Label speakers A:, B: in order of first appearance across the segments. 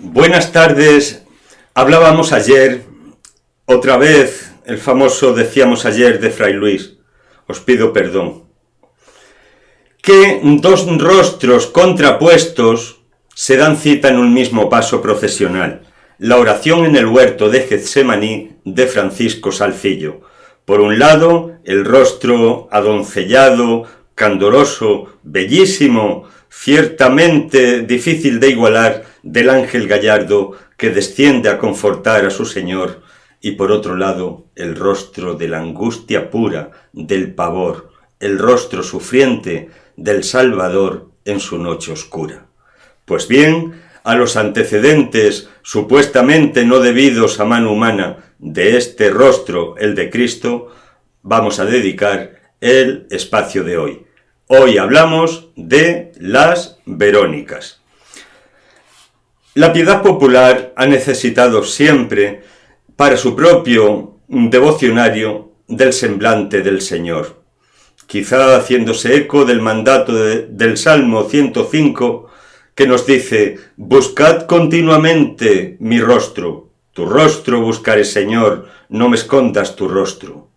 A: Buenas tardes. Hablábamos ayer, otra vez, el famoso decíamos ayer de Fray Luis, os pido perdón, que dos rostros contrapuestos se dan cita en un mismo paso procesional, la oración en el huerto de Getsemaní de Francisco Salcillo. Por un lado, el rostro adoncellado, candoroso, bellísimo, ciertamente difícil de igualar, del ángel gallardo que desciende a confortar a su Señor, y por otro lado, el rostro de la angustia pura, del pavor, el rostro sufriente del Salvador en su noche oscura. Pues bien, a los antecedentes supuestamente no debidos a mano humana de este rostro, el de Cristo, vamos a dedicar el espacio de hoy. Hoy hablamos de las Verónicas. La piedad popular ha necesitado siempre, para su propio devocionario, del semblante del Señor. Quizá haciéndose eco del mandato del Salmo 105, que nos dice: buscad continuamente mi rostro, tu rostro buscaré, Señor, no me escondas tu rostro.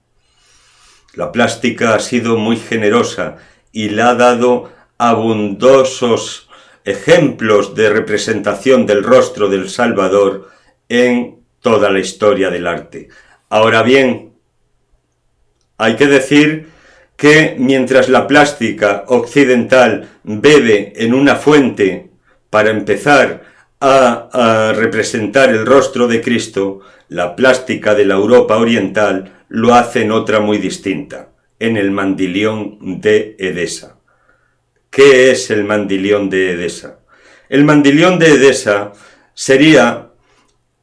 A: La plástica ha sido muy generosa y le ha dado abundosos ejemplos de representación del rostro del Salvador en toda la historia del arte. Ahora bien, hay que decir que mientras la plástica occidental bebe en una fuente para empezar a representar el rostro de Cristo, la plástica de la Europa oriental lo hace en otra muy distinta, en el Mandilión de Edesa. ¿Qué es el Mandilión de Edesa? El Mandilión de Edesa sería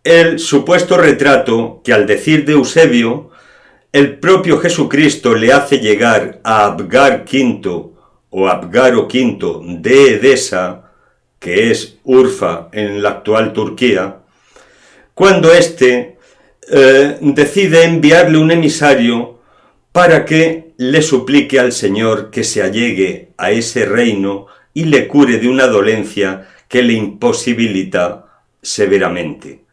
A: el supuesto retrato que, al decir de Eusebio, el propio Jesucristo le hace llegar a Abgar V o Abgaro V de Edesa, que es Urfa en la actual Turquía, cuando éste decide enviarle un emisario para que le suplique al Señor que se allegue a ese reino y le cure de una dolencia que le imposibilita severamente.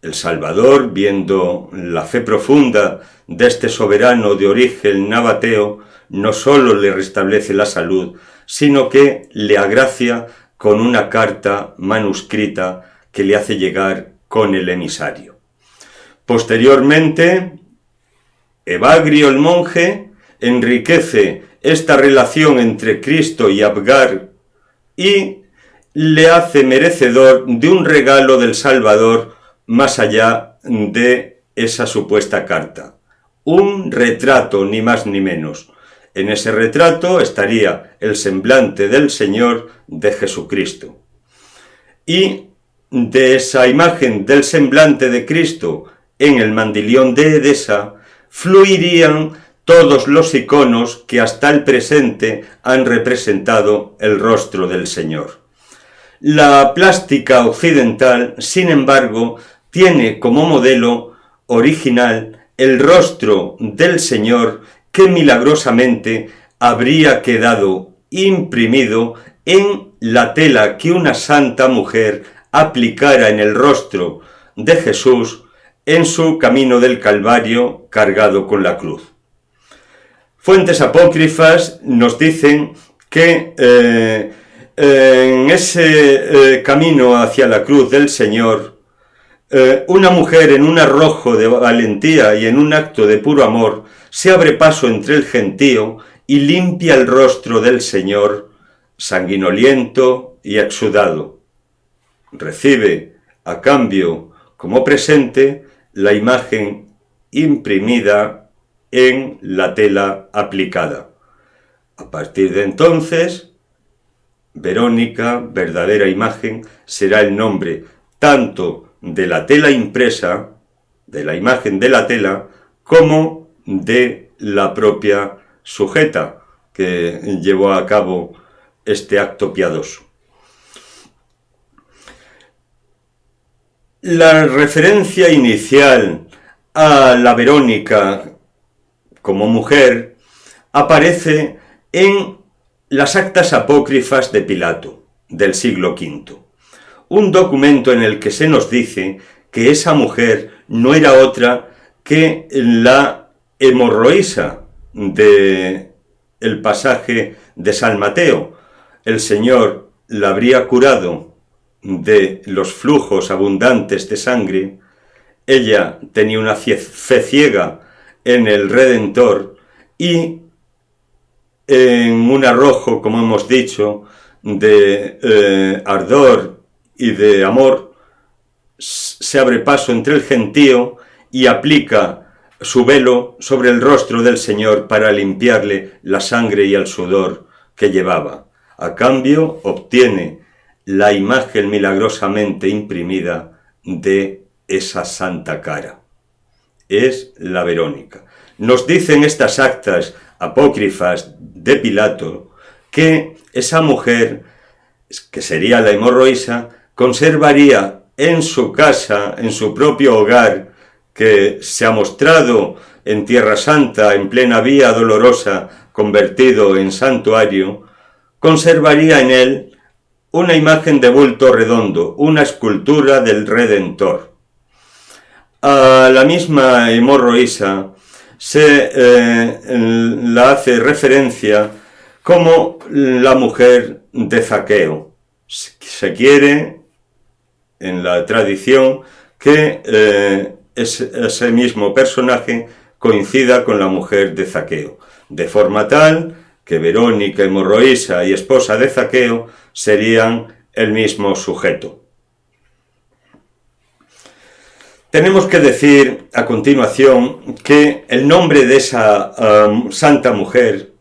A: El Salvador, viendo la fe profunda de este soberano de origen nabateo, no solo le restablece la salud, sino que le agracia con una carta manuscrita que le hace llegar con el emisario. Posteriormente, Evagrio el monje enriquece esta relación entre Cristo y Abgar y le hace merecedor de un regalo del Salvador más allá de esa supuesta carta. Un retrato, ni más ni menos. En ese retrato estaría el semblante del Señor, de Jesucristo. Y de esa imagen del semblante de Cristo en el Mandilión de Edesa fluirían todos los iconos que hasta el presente han representado el rostro del Señor. La plástica occidental, sin embargo, tiene como modelo original el rostro del Señor que milagrosamente habría quedado imprimido en la tela que una santa mujer aplicara en el rostro de Jesús en su camino del Calvario cargado con la cruz. Fuentes apócrifas nos dicen que en ese camino hacia la cruz del Señor, una mujer en un arrojo de valentía y en un acto de puro amor se abre paso entre el gentío y limpia el rostro del Señor, sanguinoliento y exudado. Recibe a cambio como presente la imagen imprimida en la tela aplicada. A partir de entonces, Verónica, verdadera imagen, será el nombre tanto de la tela impresa, de la imagen de la tela, como de la propia sujeta que llevó a cabo este acto piadoso. La referencia inicial a la Verónica como mujer aparece en las actas apócrifas de Pilato del siglo V. un documento en el que se nos dice que esa mujer no era otra que la hemorroísa del pasaje de San Mateo. El Señor la habría curado de los flujos abundantes de sangre. Ella tenía una fe ciega en el Redentor y en un arrojo, como hemos dicho, de ardor y de amor, se abre paso entre el gentío y aplica su velo sobre el rostro del Señor para limpiarle la sangre y el sudor que llevaba. A cambio, obtiene la imagen milagrosamente imprimida de esa santa cara. Es la Verónica. Nos dicen estas actas apócrifas de Pilato que esa mujer, que sería la hemorroísa, conservaría en su casa, en su propio hogar, que se ha mostrado en Tierra Santa, en plena Vía Dolorosa, convertido en santuario, conservaría en él una imagen de bulto redondo, una escultura del Redentor. A la misma hemorroísa se la hace referencia como la mujer de Zaqueo. Se quiere, en la tradición, que ese mismo personaje coincida con la mujer de Zaqueo, de forma tal que Verónica, hemorroísa y esposa de Zaqueo serían el mismo sujeto. Tenemos que decir a continuación que el nombre de esa santa mujer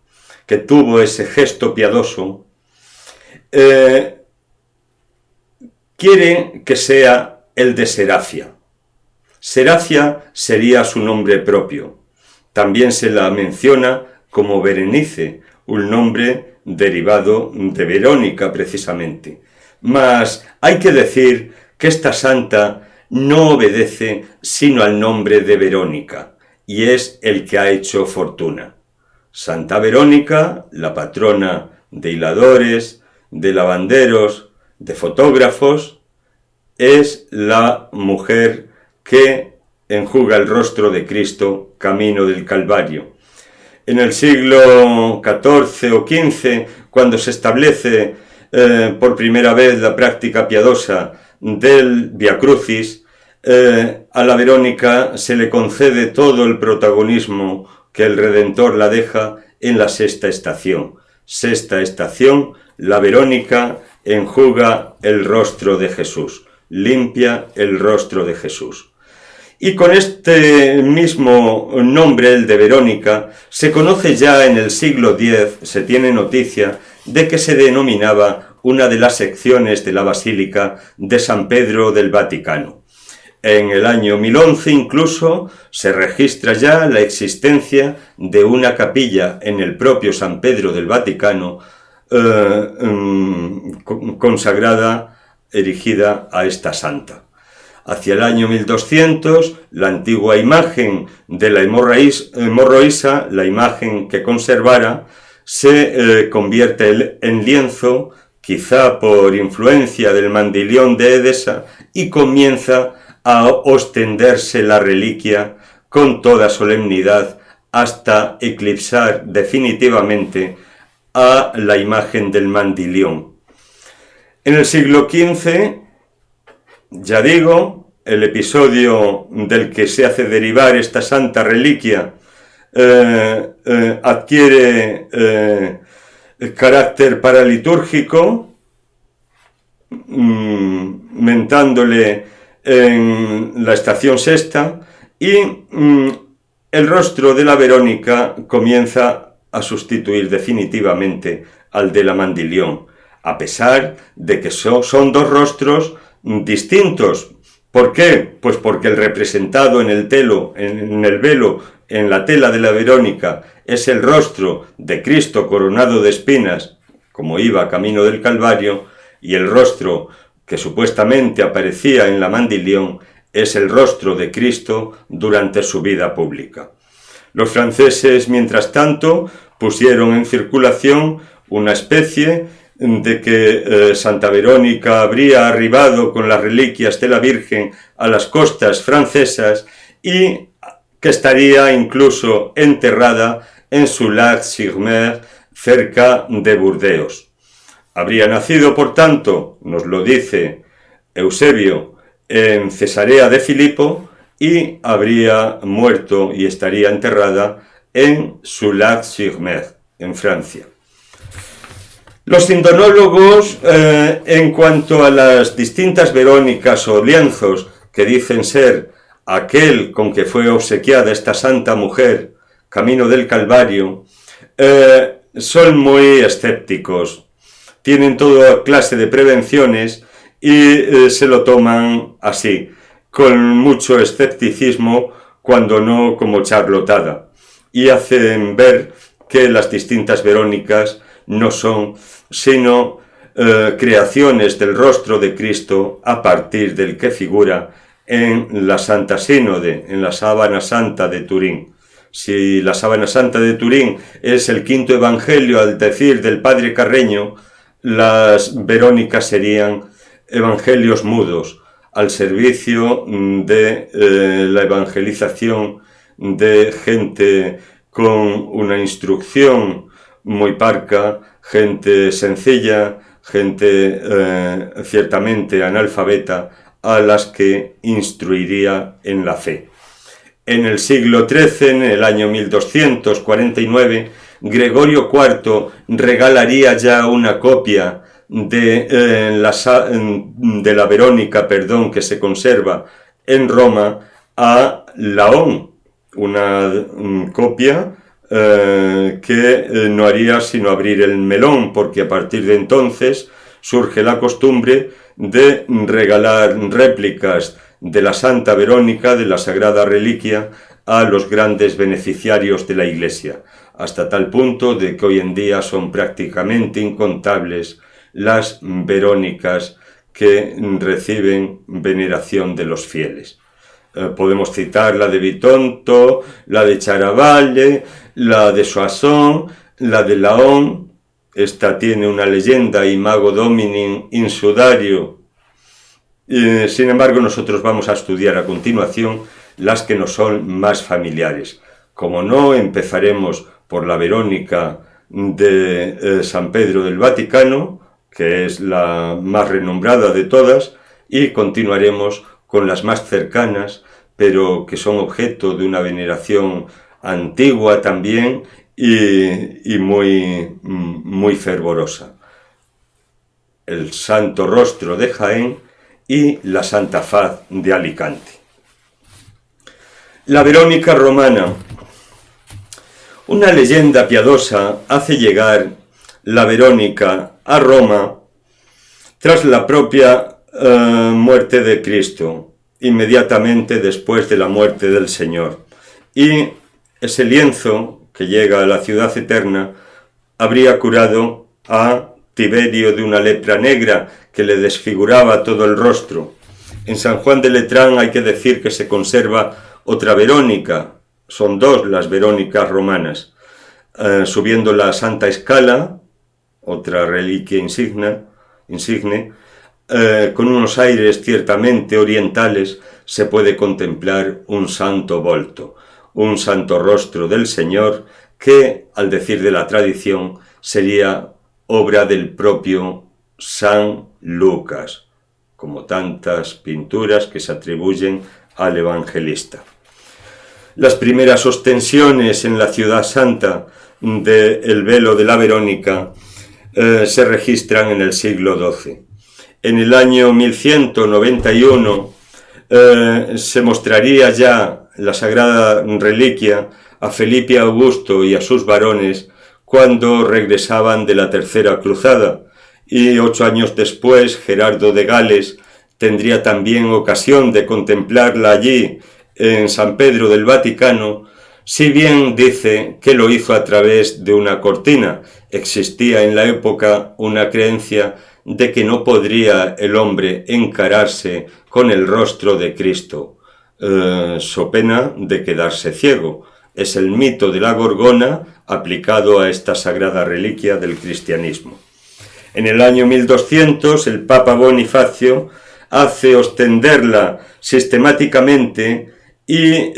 A: que tuvo ese gesto piadoso quiere que sea el de Serafia. Serafia sería su nombre propio. También se la menciona como Berenice, un nombre derivado de Verónica precisamente. Mas hay que decir que esta santa no obedece sino al nombre de Verónica, y es el que ha hecho fortuna. Santa Verónica, la patrona de hiladores, de lavanderos, de fotógrafos, es la mujer que enjuga el rostro de Cristo camino del Calvario. En el siglo XIV o XV, cuando se establece por primera vez la práctica piadosa del Via Crucis, a la Verónica se le concede todo el protagonismo que el Redentor la deja en la sexta estación. Sexta estación, la Verónica enjuga el rostro de Jesús, limpia el rostro de Jesús. Y con este mismo nombre, el de Verónica, se conoce ya en el siglo X, se tiene noticia de que se denominaba una de las secciones de la Basílica de San Pedro del Vaticano. En el año 1011 incluso se registra ya la existencia de una capilla en el propio San Pedro del Vaticano consagrada, erigida a esta santa. Hacia el año 1200, la antigua imagen de la hemorroísa, la imagen que conservara, se convierte en lienzo, quizá por influencia del Mandilión de Edesa, y comienza a ostenderse la reliquia con toda solemnidad hasta eclipsar definitivamente a la imagen del Mandilión. En el siglo XV, ya digo, el episodio del que se hace derivar esta santa reliquia adquiere carácter paralitúrgico, mentándole en la estación sexta, y el rostro de la Verónica comienza a sustituir definitivamente al de la Mandilión, a pesar de que son dos rostros distintos. ¿Por qué? Pues porque el representado en el velo, en la tela de la Verónica, es el rostro de Cristo coronado de espinas, como iba camino del Calvario, y el rostro que supuestamente aparecía en la Mandilión es el rostro de Cristo durante su vida pública. Los franceses, mientras tanto, pusieron en circulación una especie de que Santa Verónica habría arribado con las reliquias de la Virgen a las costas francesas y que estaría incluso enterrada en Soulac-sur-Mer, cerca de Burdeos. Habría nacido, por tanto, nos lo dice Eusebio, en Cesarea de Filipo, y habría muerto y estaría enterrada en Soulac-sur-Mer, en Francia. Los sindonólogos, en cuanto a las distintas Verónicas o lienzos que dicen ser aquel con que fue obsequiada esta santa mujer, camino del Calvario, son muy escépticos. Tienen toda clase de prevenciones y se lo toman así, con mucho escepticismo, cuando no como charlotada, y hacen ver que las distintas Verónicas no son sino creaciones del rostro de Cristo a partir del que figura en la Santa Sínode, en la Sábana Santa de Turín. Si la Sábana Santa de Turín es el quinto evangelio al decir del Padre Carreño, las Verónicas serían evangelios mudos al servicio de la evangelización de gente con una instrucción muy parca, gente sencilla, gente ciertamente analfabeta, a las que instruiría en la fe. En el siglo XIII, en el año 1249, Gregorio IV regalaría ya una copia de la Verónica, que se conserva en Roma, a Laon, una copia que no haría sino abrir el melón, porque a partir de entonces surge la costumbre de regalar réplicas de la Santa Verónica, de la Sagrada Reliquia, a los grandes beneficiarios de la Iglesia, hasta tal punto de que hoy en día son prácticamente incontables las Verónicas que reciben veneración de los fieles. Podemos citar la de Bitonto, la de Charavalle, la de Soissons, la de Laon. Esta tiene una leyenda, Imago Domini in sudario. Sin embargo, nosotros vamos a estudiar a continuación las que nos son más familiares. Como no, empezaremos por la Verónica de San Pedro del Vaticano, que es la más renombrada de todas, y continuaremos con las más cercanas, pero que son objeto de una veneración antigua también y muy fervorosa. El Santo Rostro de Jaén y la Santa Faz de Alicante. La Verónica romana. Una leyenda piadosa hace llegar la Verónica a Roma tras la propia muerte de Cristo, inmediatamente después de la muerte del Señor. Y ese lienzo que llega a la ciudad eterna habría curado a Tiberio de una lepra negra que le desfiguraba todo el rostro. En San Juan de Letrán hay que decir que se conserva otra Verónica, son dos las Verónicas romanas, subiendo la Santa Escala, otra reliquia insigne, con unos aires ciertamente orientales, se puede contemplar un santo volto, un santo rostro del Señor que, al decir de la tradición, sería obra del propio San Lucas, como tantas pinturas que se atribuyen al evangelista. Las primeras ostensiones en la ciudad santa del velo de la Verónica se registran en el siglo XII. En el año 1191 se mostraría ya la sagrada reliquia a Felipe Augusto y a sus varones cuando regresaban de la Tercera Cruzada, y 8 años después Gerardo de Gales tendría también ocasión de contemplarla allí en San Pedro del Vaticano, si bien dice que lo hizo a través de una cortina. Existía en la época una creencia de que no podría el hombre encararse con el rostro de Cristo, so pena de quedarse ciego. Es el mito de la Gorgona aplicado a esta sagrada reliquia del cristianismo. En el año 1200 el Papa Bonifacio hace ostenderla sistemáticamente y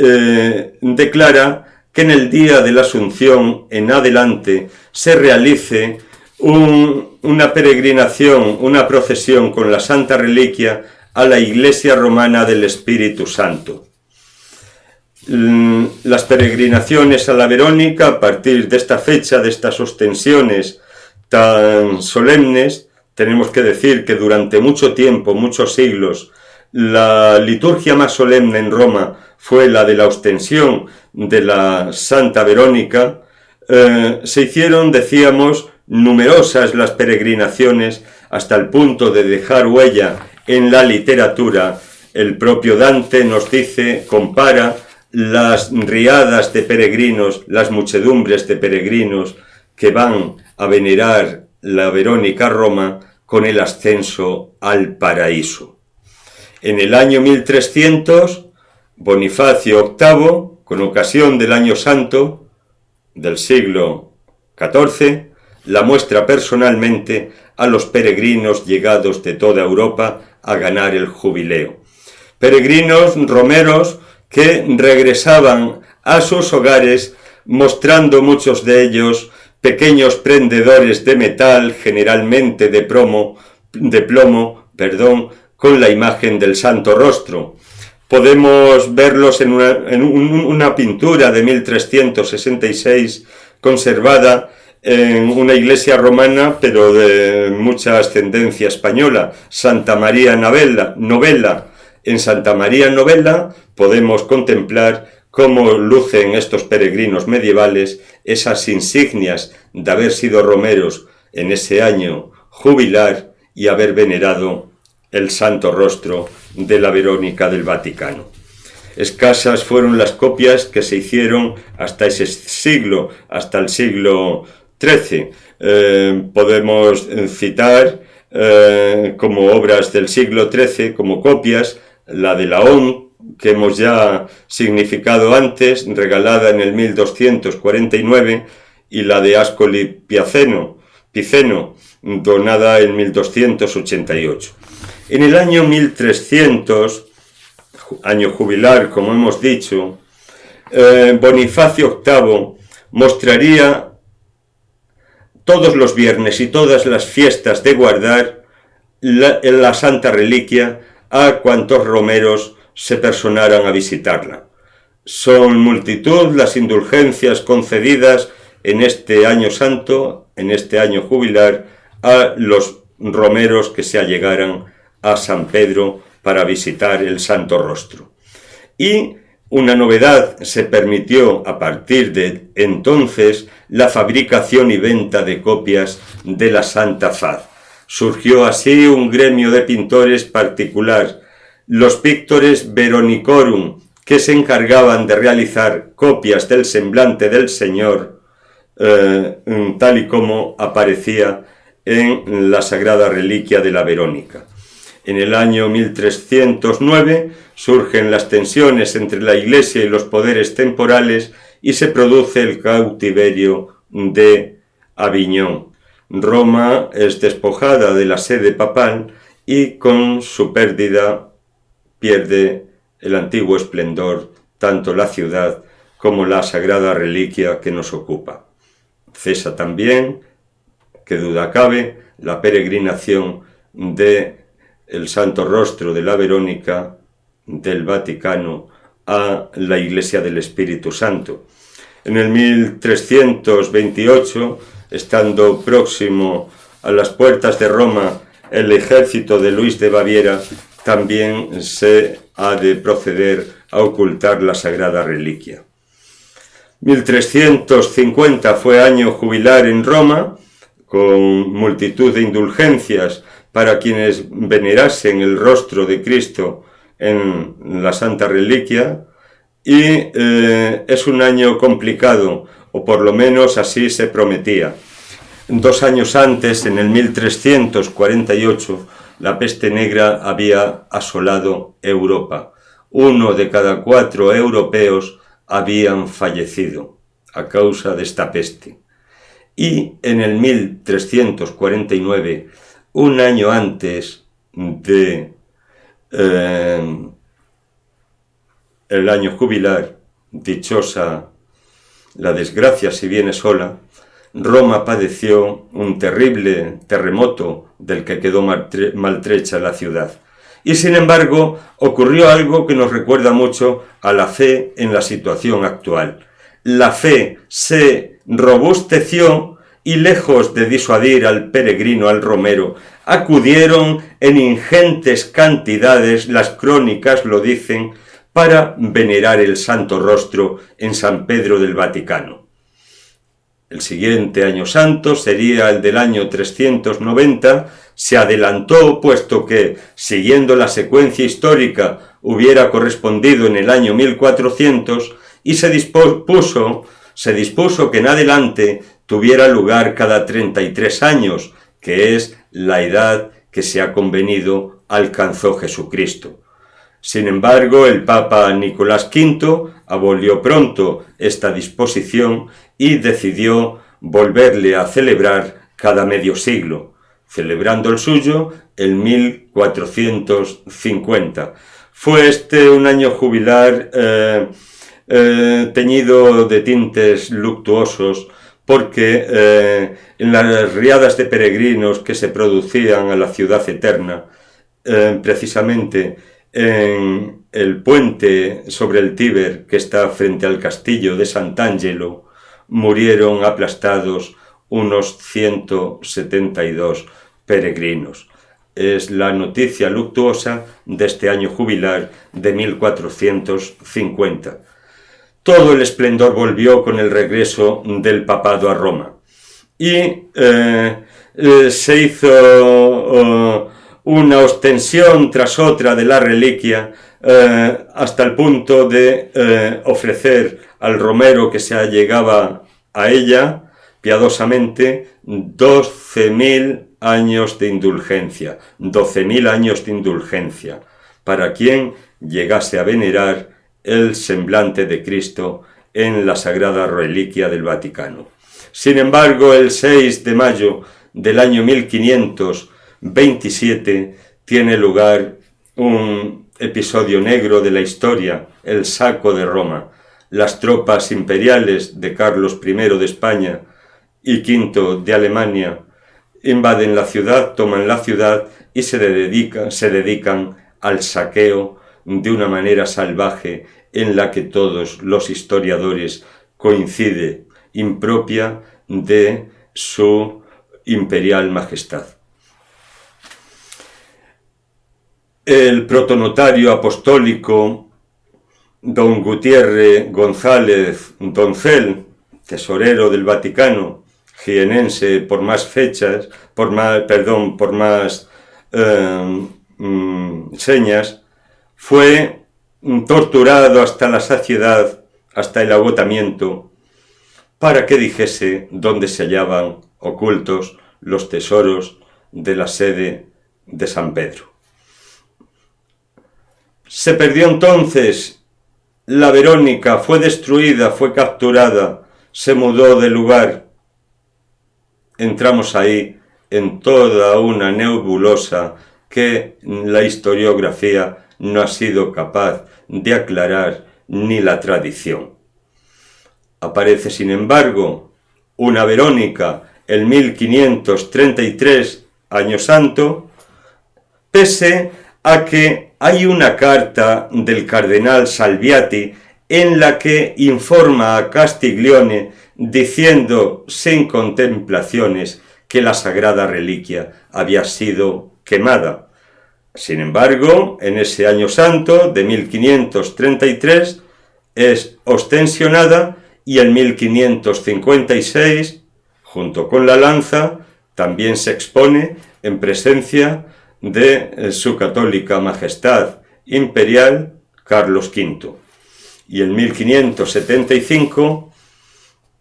A: declara que en el día de la Asunción en adelante se realice una peregrinación, una procesión con la Santa Reliquia a la Iglesia Romana del Espíritu Santo. Las peregrinaciones a la Verónica, a partir de esta fecha, de estas ostensiones tan solemnes, tenemos que decir que durante mucho tiempo, muchos siglos, la liturgia más solemne en Roma fue la de la ostensión de la Santa Verónica. Se hicieron, decíamos, numerosas las peregrinaciones hasta el punto de dejar huella en la literatura. El propio Dante nos dice, compara las riadas de peregrinos, las muchedumbres de peregrinos que van a venerar la Verónica a Roma con el ascenso al paraíso. En el año 1300, Bonifacio VIII, con ocasión del Año Santo del siglo XIV, la muestra personalmente a los peregrinos llegados de toda Europa a ganar el jubileo. Peregrinos romeros que regresaban a sus hogares mostrando muchos de ellos pequeños prendedores de metal, generalmente de plomo, con la imagen del Santo Rostro. Podemos verlos en una pintura de 1366 conservada en una iglesia romana, pero de mucha ascendencia española, Santa María Novella. En Santa María Novella podemos contemplar cómo lucen estos peregrinos medievales esas insignias de haber sido romeros en ese año jubilar y haber venerado el Santo Rostro de la Verónica del Vaticano. Escasas fueron las copias que se hicieron hasta ese siglo, hasta el siglo XIII. Podemos citar como obras del siglo XIII, como copias, la de Laon, que hemos ya significado antes, regalada en el 1249, y la de Ascoli Piceno, donada en 1288. En el año 1300, año jubilar, como hemos dicho, Bonifacio VIII mostraría todos los viernes y todas las fiestas de guardar la Santa Reliquia a cuantos romeros se personaran a visitarla. Son multitud las indulgencias concedidas en este año santo, en este año jubilar, a los romeros que se allegaran a San Pedro para visitar el Santo Rostro. Y una novedad, se permitió a partir de entonces la fabricación y venta de copias de la Santa Faz. Surgió así un gremio de pintores particular, los Pictores Veronicorum, que se encargaban de realizar copias del semblante del Señor, tal y como aparecía en la Sagrada Reliquia de la Verónica. En el año 1309 surgen las tensiones entre la Iglesia y los poderes temporales y se produce el cautiverio de Aviñón. Roma es despojada de la sede papal y con su pérdida pierde el antiguo esplendor tanto la ciudad como la Sagrada Reliquia que nos ocupa. Cesa también, que duda cabe, la peregrinación de el Santo Rostro de la Verónica del Vaticano a la Iglesia del Espíritu Santo. En el 1328, estando próximo a las puertas de Roma, el ejército de Luis de Baviera también se ha de proceder a ocultar la Sagrada Reliquia. 1350 fue año jubilar en Roma, con multitud de indulgencias para quienes venerasen el rostro de Cristo en la Santa Reliquia, y es un año complicado, o por lo menos así se prometía. 2 años antes, en el 1348, la peste negra había asolado Europa. 1 de cada 4 europeos habían fallecido a causa de esta peste. y en el 1349, un año antes de el año jubilar, dichosa la desgracia si viene sola, Roma padeció un terrible terremoto del que quedó maltrecha la ciudad. Y sin embargo, ocurrió algo que nos recuerda mucho a la fe en la situación actual. La fe se robusteció y, lejos de disuadir al peregrino, al romero, acudieron en ingentes cantidades, las crónicas lo dicen, para venerar el santo rostro en San Pedro del Vaticano. El siguiente año santo sería el del año 390, se adelantó, puesto que, siguiendo la secuencia histórica, hubiera correspondido en el año 1400, y se dispuso que en adelante tuviera lugar cada 33 años, que es la edad que se ha convenido alcanzó Jesucristo. Sin embargo, el Papa Nicolás V abolió pronto esta disposición y decidió volverle a celebrar cada medio siglo, celebrando el suyo en 1450. Fue este un año jubilar teñido de tintes luctuosos, porque en las riadas de peregrinos que se producían a la ciudad eterna, precisamente en el puente sobre el Tíber que está frente al castillo de Sant'Angelo, murieron aplastados unos 172 peregrinos. Es la noticia luctuosa de este año jubilar de 1450. Todo el esplendor volvió con el regreso del papado a Roma. Y se hizo una ostensión tras otra de la reliquia, hasta el punto de ofrecer al romero que se allegaba a ella piadosamente 12.000 años de indulgencia, 12.000 años de indulgencia, para quien llegase a venerar el semblante de Cristo en la sagrada reliquia del Vaticano. Sin embargo, el 6 de mayo del año 1527 tiene lugar un episodio negro de la historia, el saco de Roma. Las tropas imperiales de Carlos I de España y V de Alemania invaden la ciudad, toman la ciudad y se dedican al saqueo de una manera salvaje en la que todos los historiadores coinciden, impropia de su imperial majestad. El protonotario apostólico don Gutiérrez González Doncel, tesorero del Vaticano, jienense por más fechas, por más señas, fue torturado hasta la saciedad, hasta el agotamiento, para que dijese dónde se hallaban ocultos los tesoros de la sede de San Pedro. Se perdió entonces la Verónica, fue destruida, fue capturada, se mudó de lugar. Entramos ahí en toda una nebulosa que la historiografía no ha sido capaz de aclarar, ni la tradición. Aparece, sin embargo, una Verónica en 1533, año santo, pese a que hay una carta del cardenal Salviati en la que informa a Castiglione diciendo sin contemplaciones que la sagrada reliquia había sido quemada. Sin embargo, en ese año santo de 1533 es ostensionada y en 1556, junto con la lanza, también se expone en presencia de su católica majestad imperial Carlos V. Y en 1575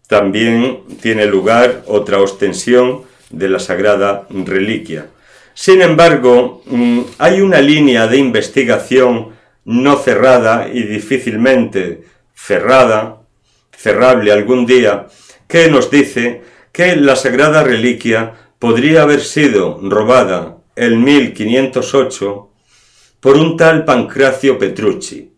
A: también tiene lugar otra ostensión de la sagrada reliquia. Sin embargo, hay una línea de investigación no cerrada y difícilmente cerrable algún día, que nos dice que la sagrada reliquia podría haber sido robada en 1508 por un tal Pancracio Petrucci,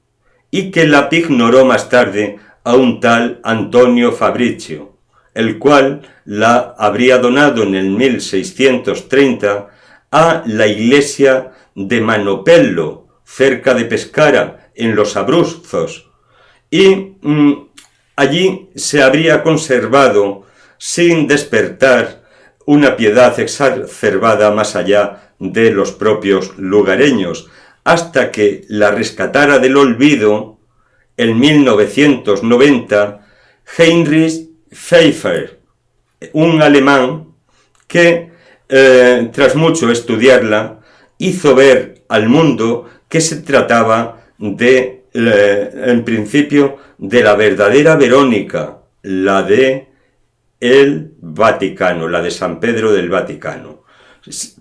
A: y que la ignoró más tarde a un tal Antonio Fabricio, el cual la habría donado en el 1630 a la iglesia de Manopello, cerca de Pescara, en los Abruzos, y allí se habría conservado, sin despertar, una piedad exacerbada más allá de los propios lugareños, hasta que la rescatara del olvido en 1990 Heinrich Pfeiffer, un alemán que, tras mucho estudiarla, hizo ver al mundo que se trataba de, en principio, de la verdadera Verónica, la de el Vaticano, la de San Pedro del Vaticano.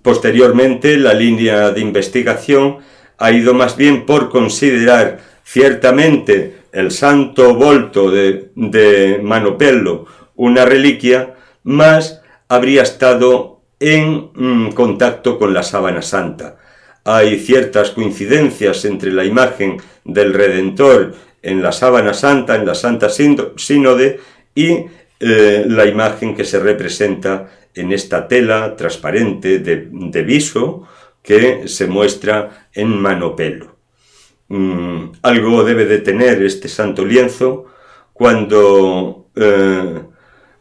A: Posteriormente, la línea de investigación ha ido más bien por considerar ciertamente el santo volto de Manopello una reliquia, más habría estado en contacto con la sábana santa. Hay ciertas coincidencias entre la imagen del Redentor en la sábana santa, en la Santa Sínode, y la imagen que se representa en esta tela transparente de viso que se muestra en Manopello. Algo debe de tener este santo lienzo cuando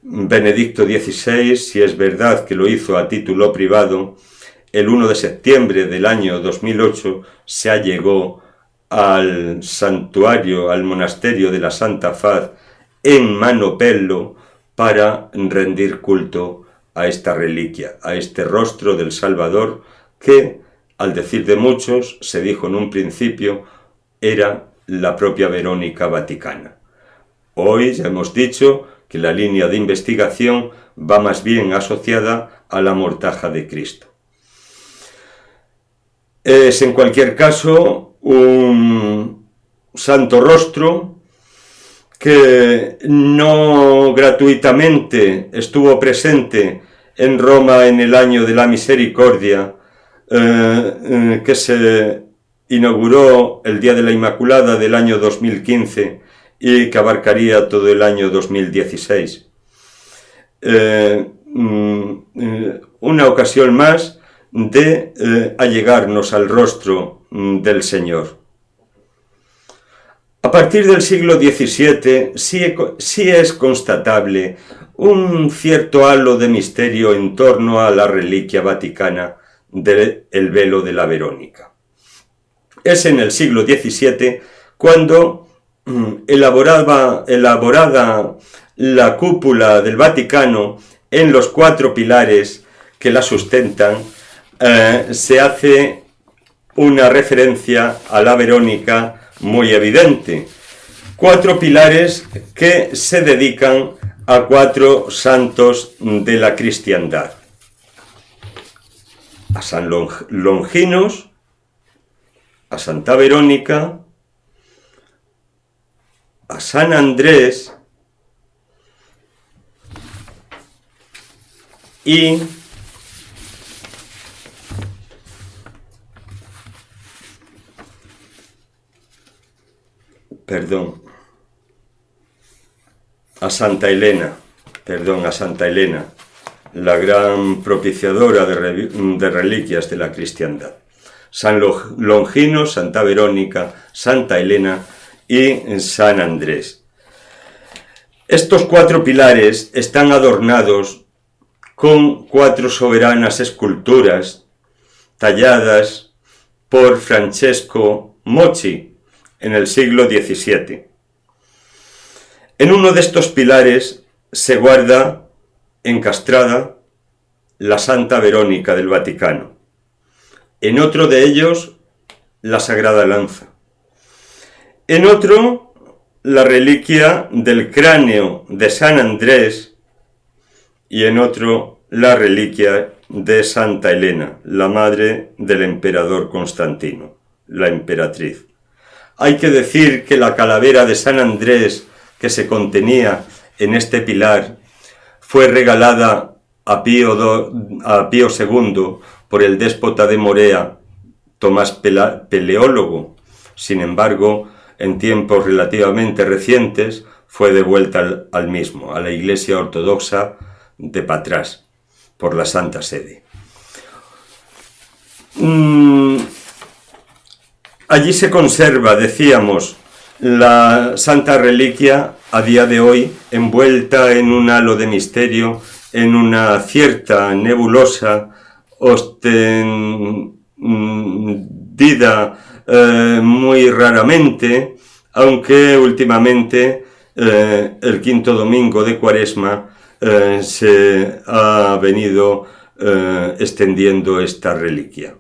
A: Benedicto XVI, si es verdad que lo hizo a título privado, el 1 de septiembre del año 2008 se allegó al santuario, al monasterio de la Santa Faz en Manopello para rendir culto a esta reliquia, a este rostro del Salvador que, al decir de muchos, se dijo en un principio, era la propia Verónica vaticana. Hoy ya hemos dicho que la línea de investigación va más bien asociada a la mortaja de Cristo. Es en cualquier caso un santo rostro que no gratuitamente estuvo presente en Roma en el año de la misericordia, que se inauguró el Día de la Inmaculada del año 2015 y que abarcaría todo el año 2016. Una ocasión más de allegarnos al rostro del Señor. A partir del siglo XVII sí es constatable un cierto halo de misterio en torno a la reliquia vaticana del velo de la Verónica. Es en el siglo XVII cuando elaborada la cúpula del Vaticano en los 4 pilares que la sustentan, se hace una referencia a la Verónica muy evidente. 4 pilares que se dedican a 4 santos de la cristiandad: a San Longinos, a Santa Verónica, a San Andrés y a Santa Elena, la gran propiciadora de reliquias de la cristiandad. San Longino, Santa Verónica, Santa Elena y San Andrés. Estos 4 pilares están adornados con 4 soberanas esculturas talladas por Francesco Mocci en el siglo XVII. En uno de estos pilares se guarda encastrada la Santa Verónica del Vaticano. En otro de ellos, la Sagrada Lanza. En otro, la reliquia del cráneo de San Andrés. Y en otro, la reliquia de Santa Elena, la madre del emperador Constantino, la emperatriz. Hay que decir que la calavera de San Andrés que se contenía en este pilar fue regalada a Pío II por el déspota de Morea, Tomás Peleólogo. Sin embargo, en tiempos relativamente recientes, fue devuelta al mismo, a la Iglesia Ortodoxa de Patras, por la Santa Sede. Allí se conserva, decíamos, la Santa Reliquia a día de hoy, envuelta en un halo de misterio, en una cierta nebulosa, ostendida muy raramente, aunque últimamente el quinto domingo de Cuaresma se ha venido extendiendo esta reliquia.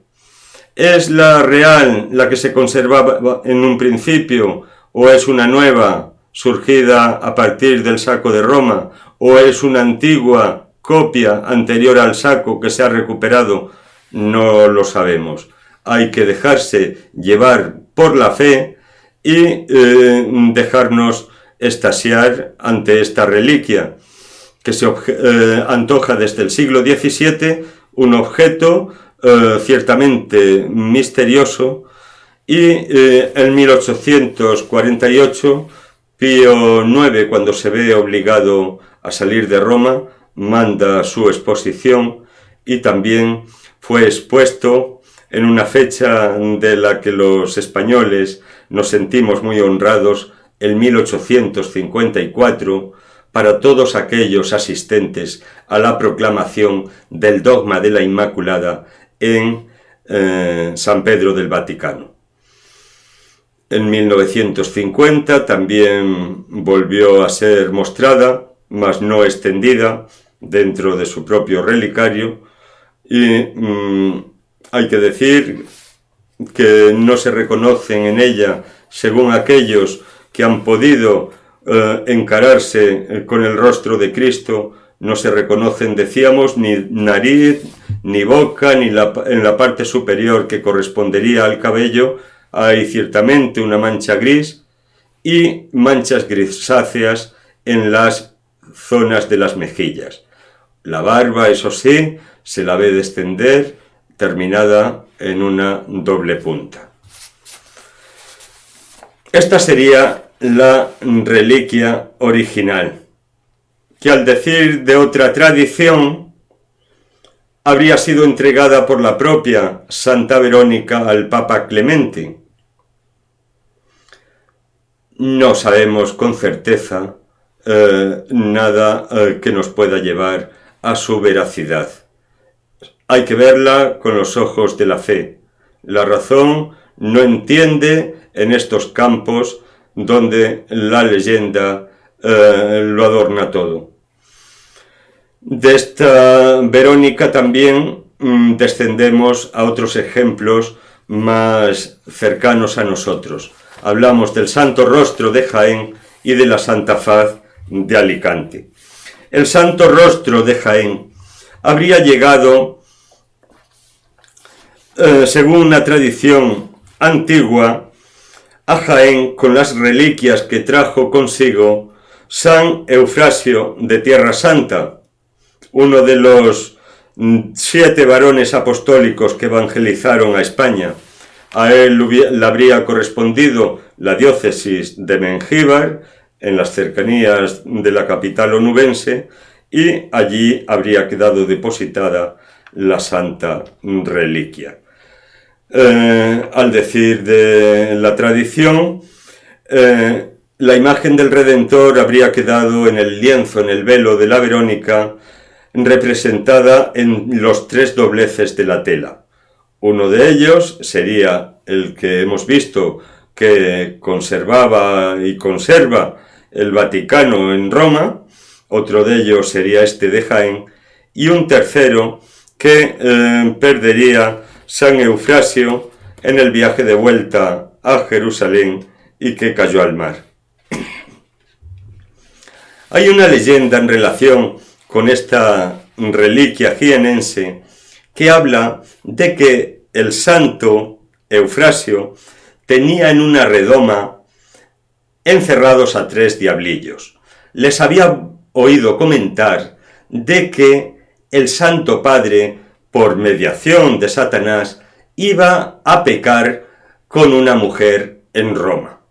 A: ¿Es la real la que se conservaba en un principio o es una nueva surgida a partir del saco de Roma o es una antigua copia anterior al saco que se ha recuperado? No lo sabemos. Hay que dejarse llevar por la fe y dejarnos extasiar ante esta reliquia que se antoja desde el siglo XVII, un objeto ciertamente misterioso, y en 1848 Pío IX, cuando se ve obligado a salir de Roma, manda su exposición y también fue expuesto en una fecha de la que los españoles nos sentimos muy honrados, el 1854, para todos aquellos asistentes a la proclamación del dogma de la Inmaculada en San Pedro del Vaticano. En 1950 también volvió a ser mostrada, mas no extendida, dentro de su propio relicario, y hay que decir que no se reconocen en ella, según aquellos que han podido encararse con el rostro de Cristo, no se reconocen, decíamos, ni nariz, ni boca, ni en la parte superior que correspondería al cabello hay ciertamente una mancha gris y manchas grisáceas en las zonas de las mejillas. La barba, eso sí, se la ve descender, terminada en una doble punta. Esta sería la reliquia original, que al decir de otra tradición, habría sido entregada por la propia Santa Verónica al Papa Clemente. No sabemos con certeza nada que nos pueda llevar a su veracidad. Hay que verla con los ojos de la fe. La razón no entiende en estos campos donde la leyenda lo adorna todo. De esta Verónica también descendemos a otros ejemplos más cercanos a nosotros. Hablamos del Santo Rostro de Jaén y de la Santa Faz de Alicante. El Santo Rostro de Jaén habría llegado, según una tradición antigua, a Jaén con las reliquias que trajo consigo San Eufrasio de Tierra Santa, uno de los 7 varones apostólicos que evangelizaron a España. A él le habría correspondido la diócesis de Mengíbar, en las cercanías de la capital onubense, y allí habría quedado depositada la Santa Reliquia. Al decir de la tradición, la imagen del Redentor habría quedado en el lienzo, en el velo de la Verónica, representada en los 3 dobleces de la tela. Uno de ellos sería el que hemos visto que conservaba y conserva el Vaticano en Roma, otro de ellos sería este de Jaén, y un tercero que perdería San Eufrasio en el viaje de vuelta a Jerusalén y que cayó al mar. Hay una leyenda en relación con esta reliquia jienense que habla de que el santo Eufrasio tenía en una redoma encerrados a 3 diablillos. Les había oído comentar de que el Santo Padre, por mediación de Satanás, iba a pecar con una mujer en Roma.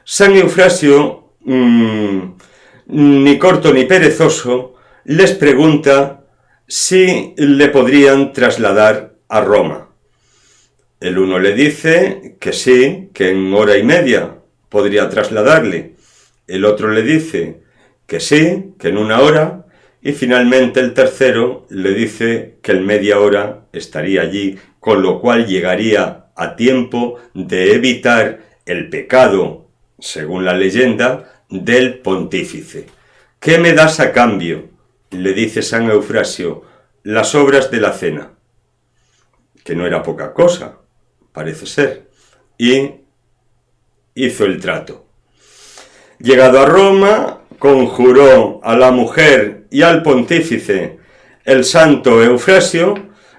A: San Eufrasio, ni corto ni perezoso, les pregunta si le podrían trasladar a Roma. El uno le dice que sí, que en hora y media podría trasladarle. El otro le dice que sí, que en una hora. Y finalmente el tercero le dice que en media hora estaría allí, con lo cual llegaría a tiempo de evitar el pecado, según la leyenda, del pontífice. ¿Qué me das a cambio?, le dice San Eufrasio, las obras de la cena, que no era poca cosa, parece ser, y hizo el trato. Llegado a Roma, conjuró a la mujer y al pontífice el santo Eufrasio.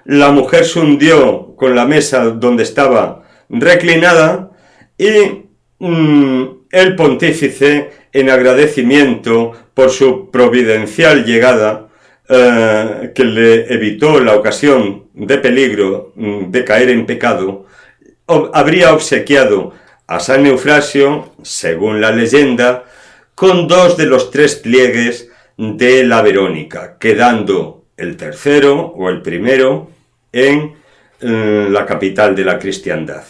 A: La mujer se hundió con la mesa donde estaba reclinada y el pontífice, en agradecimiento por su providencial llegada, que le evitó la ocasión de peligro de caer en pecado, habría obsequiado a San Eufrasio, según la leyenda, con 2 de los 3 pliegues de la Verónica, quedando el tercero o el primero en la capital de la cristiandad.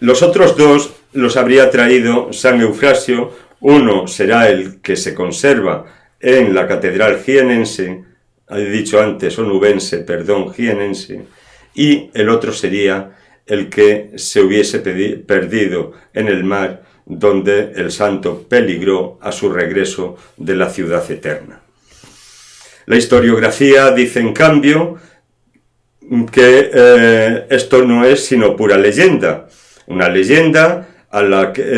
A: Los otros 2 los habría traído San Eufrasio. Uno será el que se conserva en la catedral jienense, he dicho antes jienense, y el otro sería el que se hubiese perdido en el mar, donde el santo peligró a su regreso de la ciudad eterna. La historiografía dice, en cambio, que esto no es sino pura leyenda, una leyenda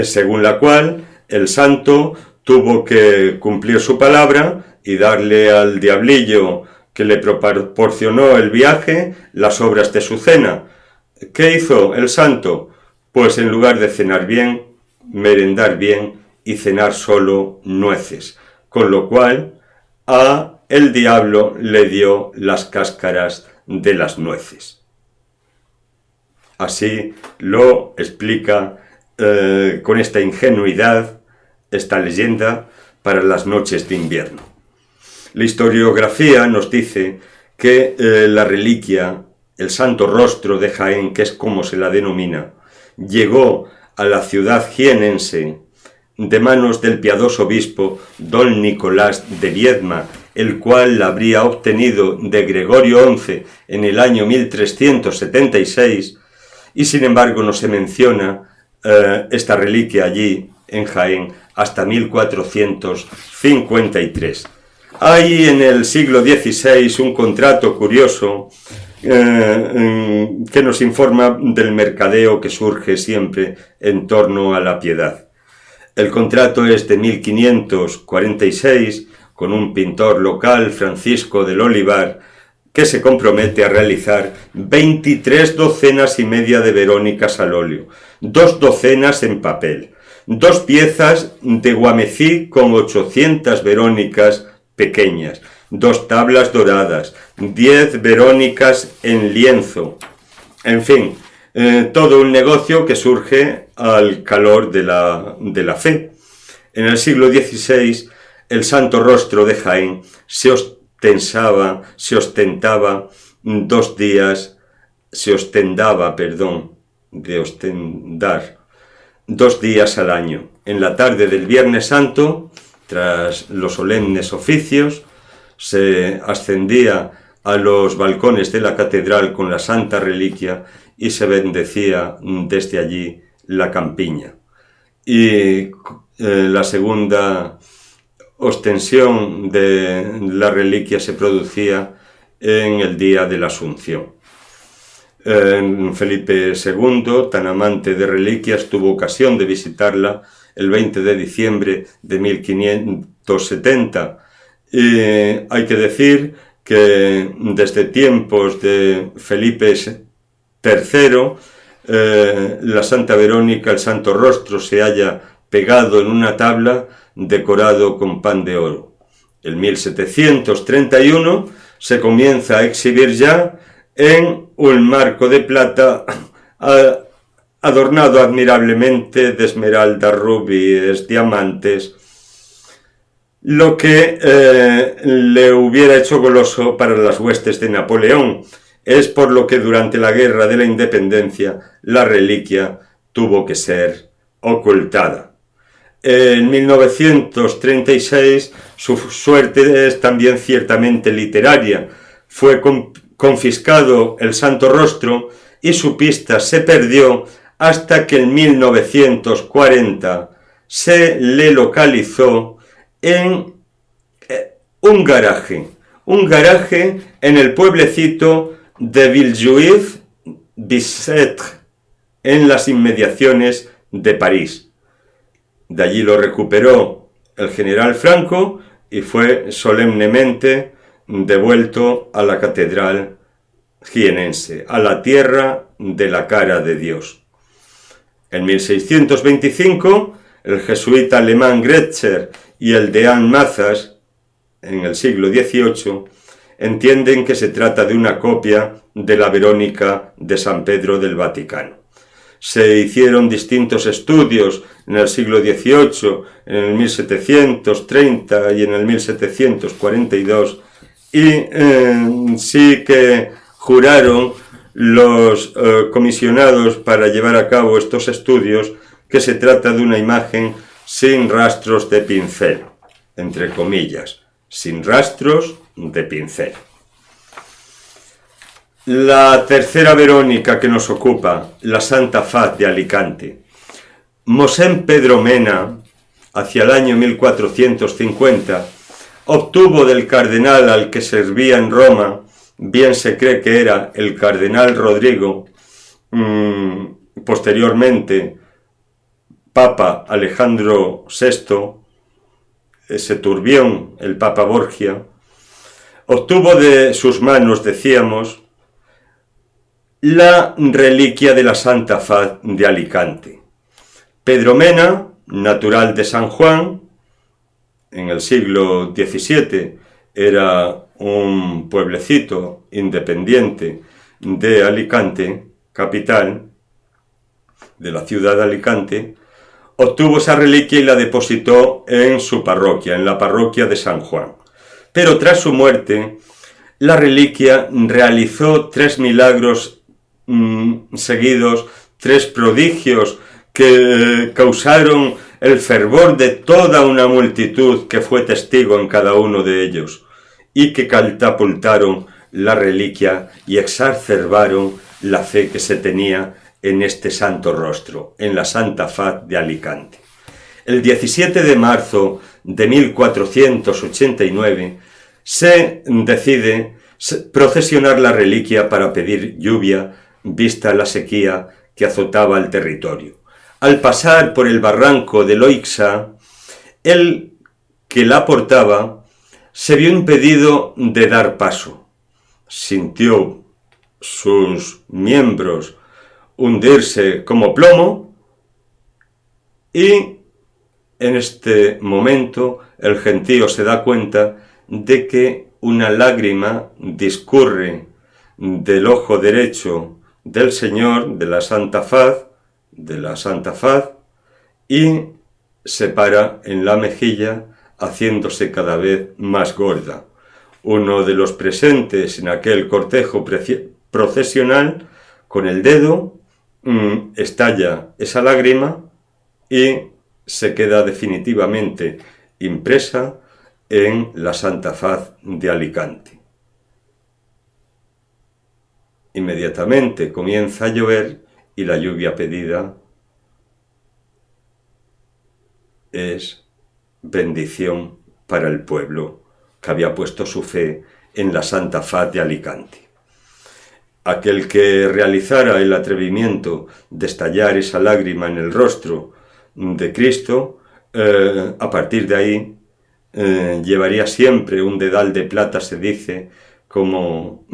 A: según la cual el santo tuvo que cumplir su palabra y darle al diablillo que le proporcionó el viaje las obras de su cena. ¿Qué hizo el santo? Pues en lugar de cenar bien, merendar bien y cenar solo nueces, con lo cual a el diablo le dio las cáscaras de las nueces. Así lo explica con esta ingenuidad esta leyenda para las noches de invierno. La historiografía nos dice que la reliquia, el Santo Rostro de Jaén, que es como se la denomina, llegó a la ciudad jienense de manos del piadoso obispo don Nicolás de Viedma, el cual la habría obtenido de Gregorio XI en el año 1376, y sin embargo no se menciona esta reliquia allí en Jaén hasta 1453. Hay en el siglo XVI un contrato curioso que nos informa del mercadeo que surge siempre en torno a la piedad. El contrato es de 1546 con un pintor local, Francisco del Olivar, que se compromete a realizar 23 docenas y media de verónicas al óleo, 2 docenas en papel, 2 piezas de guamecí con 800 verónicas pequeñas, 2 tablas doradas, 10 verónicas en lienzo, en fin, todo un negocio que surge al calor de la fe. En el siglo XVI, el Santo Rostro de Jaén se ostentaba 2 días, de ostendar, 2 días al año. En la tarde del Viernes Santo, tras los solemnes oficios, se ascendía a los balcones de la catedral con la Santa Reliquia y se bendecía desde allí la campiña. Y la segunda ostensión de la reliquia se producía en el día de la Asunción. Felipe II, tan amante de reliquias, tuvo ocasión de visitarla el 20 de diciembre de 1570. Y hay que decir que desde tiempos de Felipe III, la Santa Verónica, el Santo Rostro, se halla pegado en una tabla decorado con pan de oro. En 1731 se comienza a exhibir ya en un marco de plata adornado admirablemente de esmeraldas, rubíes, diamantes, lo que le hubiera hecho goloso para las huestes de Napoleón. Es por lo que durante la Guerra de la Independencia la reliquia tuvo que ser ocultada. En 1936 su suerte es también ciertamente literaria. Fue confiscado el Santo Rostro y su pista se perdió hasta que en 1940 se le localizó en un garaje en el pueblecito de Villejuif-Bicêtre, en las inmediaciones de París. De allí lo recuperó el general Franco y fue solemnemente devuelto a la catedral jienense, a la tierra de la cara de Dios. En 1625, el jesuita alemán Gretzer y el deán Mazas, en el siglo XVIII, entienden que se trata de una copia de la Verónica de San Pedro del Vaticano. Se hicieron distintos estudios en el siglo XVIII, en el 1730 y en el 1742, y sí que juraron los comisionados para llevar a cabo estos estudios que se trata de una imagen sin rastros de pincel, entre comillas, sin rastros de pincel. La tercera Verónica que nos ocupa, la Santa Faz de Alicante. Mosén Pedro Mena, hacia el año 1450, obtuvo del cardenal al que servía en Roma, bien se cree que era el cardenal Rodrigo, posteriormente Papa Alejandro VI, ese turbión, el Papa Borgia, obtuvo de sus manos, decíamos, la reliquia de la Santa Faz de Alicante. Pedro Mena, natural de San Juan, en el siglo XVII era un pueblecito independiente de Alicante, capital de la ciudad de Alicante, obtuvo esa reliquia y la depositó en su parroquia, en la parroquia de San Juan. Pero tras su muerte, la reliquia realizó 3 milagros seguidos, 3 prodigios que causaron el fervor de toda una multitud que fue testigo en cada uno de ellos y que catapultaron la reliquia y exacerbaron la fe que se tenía en este santo rostro, en la Santa Faz de Alicante. El 17 de marzo de 1489 se decide procesionar la reliquia para pedir lluvia, vista la sequía que azotaba el territorio. Al pasar por el barranco de Loixa, el que la portaba se vio impedido de dar paso. Sintió sus miembros hundirse como plomo y en este momento el gentío se da cuenta de que una lágrima discurre del ojo derecho del Señor, de la Santa Faz, y se para en la mejilla, haciéndose cada vez más gorda. Uno de los presentes en aquel cortejo procesional, con el dedo, estalla esa lágrima y se queda definitivamente impresa en la Santa Faz de Alicante. Inmediatamente comienza a llover y la lluvia pedida es bendición para el pueblo que había puesto su fe en la Santa Faz de Alicante. Aquel que realizara el atrevimiento de estallar esa lágrima en el rostro de Cristo, a partir de ahí llevaría siempre un dedal de plata, se dice, como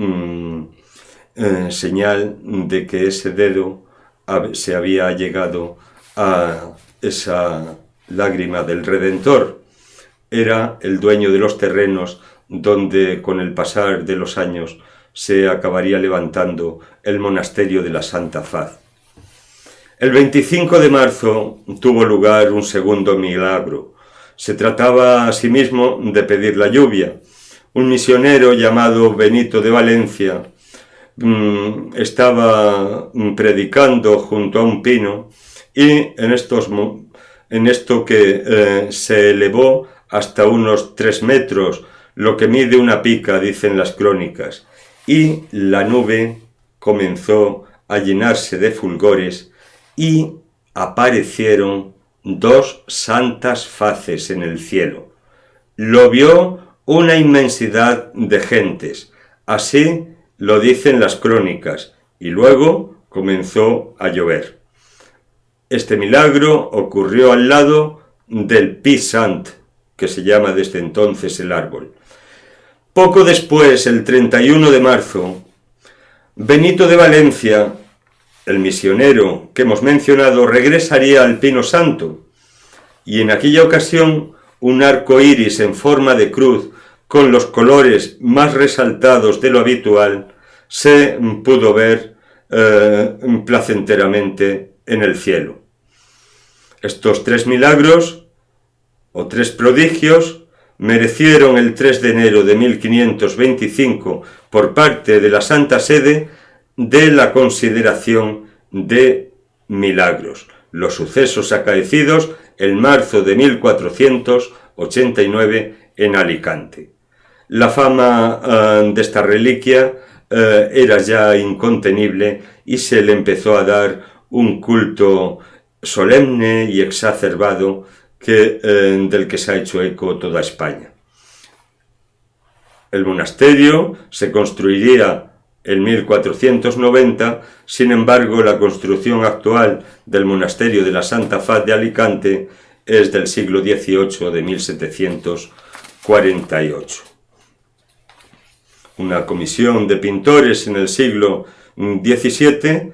A: señal de que ese dedo se había llegado a esa lágrima del Redentor. era el dueño de los terrenos donde con el pasar de los años se acabaría levantando el monasterio de la Santa Faz. El 25 de marzo tuvo lugar un segundo milagro. Se trataba asimismo de pedir la lluvia. Un misionero llamado Benito de Valencia estaba predicando junto a un pino y en esto que se elevó hasta unos 3 metros, lo que mide una pica, dicen las crónicas, y la nube comenzó a llenarse de fulgores y aparecieron 2 santas faces en el cielo. Lo vio una inmensidad de gentes, así lo dicen las crónicas, y luego comenzó a llover. Este milagro ocurrió al lado del Pi Sant, que se llama desde entonces el árbol. Poco después, el 31 de marzo, Benito de Valencia, el misionero que hemos mencionado, regresaría al Pino Santo, y en aquella ocasión un arco iris en forma de cruz, con los colores más resaltados de lo habitual, se pudo ver placenteramente en el cielo. Estos 3 milagros, o 3 prodigios, merecieron el 3 de enero de 1525 por parte de la Santa Sede de la consideración de milagros, los sucesos acaecidos en marzo de 1489 en Alicante. La fama de esta reliquia era ya incontenible y se le empezó a dar un culto solemne y exacerbado del que se ha hecho eco toda España. El monasterio se construiría en 1490, sin embargo la construcción actual del monasterio de la Santa Faz de Alicante es del siglo XVIII, de 1748. Una comisión de pintores en el siglo XVII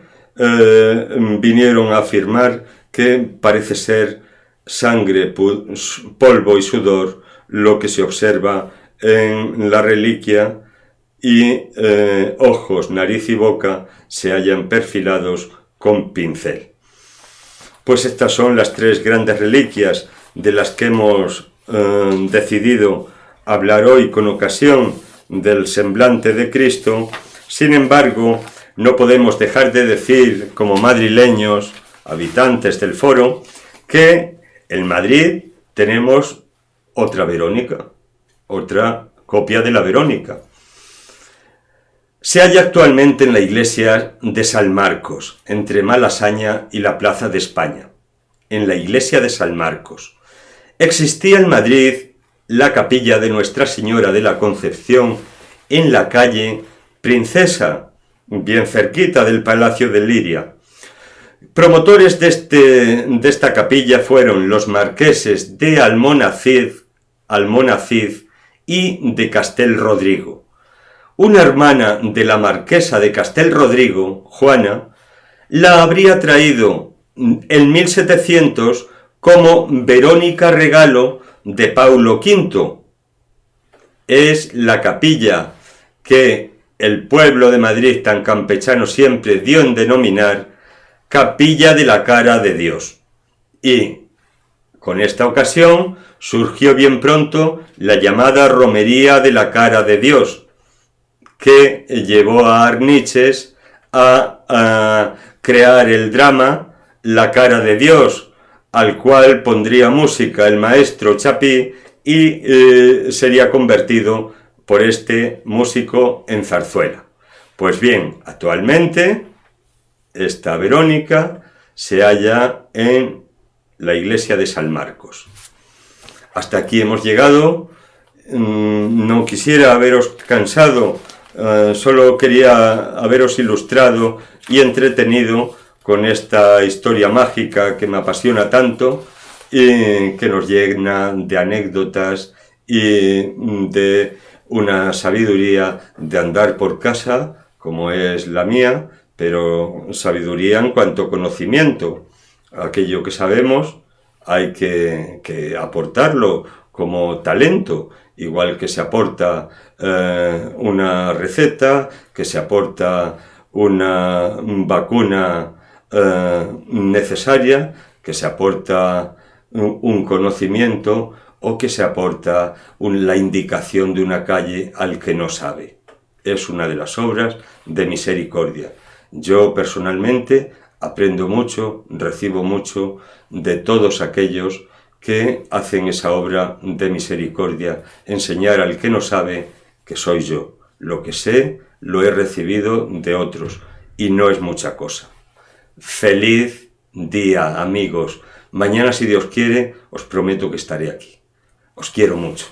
A: vinieron a afirmar que parece ser sangre, polvo y sudor lo que se observa en la reliquia, y ojos, nariz y boca se hallan perfilados con pincel. Pues estas son las 3 grandes reliquias de las que hemos decidido hablar hoy con ocasión del semblante de Cristo. Sin embargo, no podemos dejar de decir, como madrileños, habitantes del foro, que en Madrid tenemos otra Verónica, otra copia de la Verónica. Se halla actualmente en la iglesia de San Marcos, entre Malasaña y la Plaza de España, en la iglesia de San Marcos. Existía en Madrid la capilla de Nuestra Señora de la Concepción en la calle Princesa, bien cerquita del Palacio de Liria. Promotores de esta capilla fueron los marqueses de Almonacid y de Castelrodrigo. Una hermana de la marquesa de Castelrodrigo, Juana, la habría traído en 1700 como Verónica regalo de Paulo V. Es la capilla que el pueblo de Madrid, tan campechano siempre, dio en denominar Capilla de la Cara de Dios. Y con esta ocasión surgió bien pronto la llamada Romería de la Cara de Dios, que llevó a Arniches a crear el drama La Cara de Dios, al cual pondría música el maestro Chapí y sería convertido por este músico en zarzuela. Pues bien, actualmente esta Verónica se halla en la iglesia de San Marcos. Hasta aquí hemos llegado. No quisiera haberos cansado, solo quería haberos ilustrado y entretenido con esta historia mágica que me apasiona tanto y que nos llena de anécdotas y de una sabiduría de andar por casa, como es la mía, pero sabiduría en cuanto a conocimiento, aquello que sabemos, hay que aportarlo como talento, igual que se aporta una receta, que se aporta una vacuna necesaria, que se aporta un conocimiento o que se aporta la indicación de una calle al que no sabe. Es una de las obras de misericordia. Yo personalmente aprendo mucho, recibo mucho de todos aquellos que hacen esa obra de misericordia, enseñar al que no sabe que soy yo. Lo que sé lo he recibido de otros y no es mucha cosa. Feliz día, amigos. Mañana, si Dios quiere, os prometo que estaré aquí. Os quiero mucho.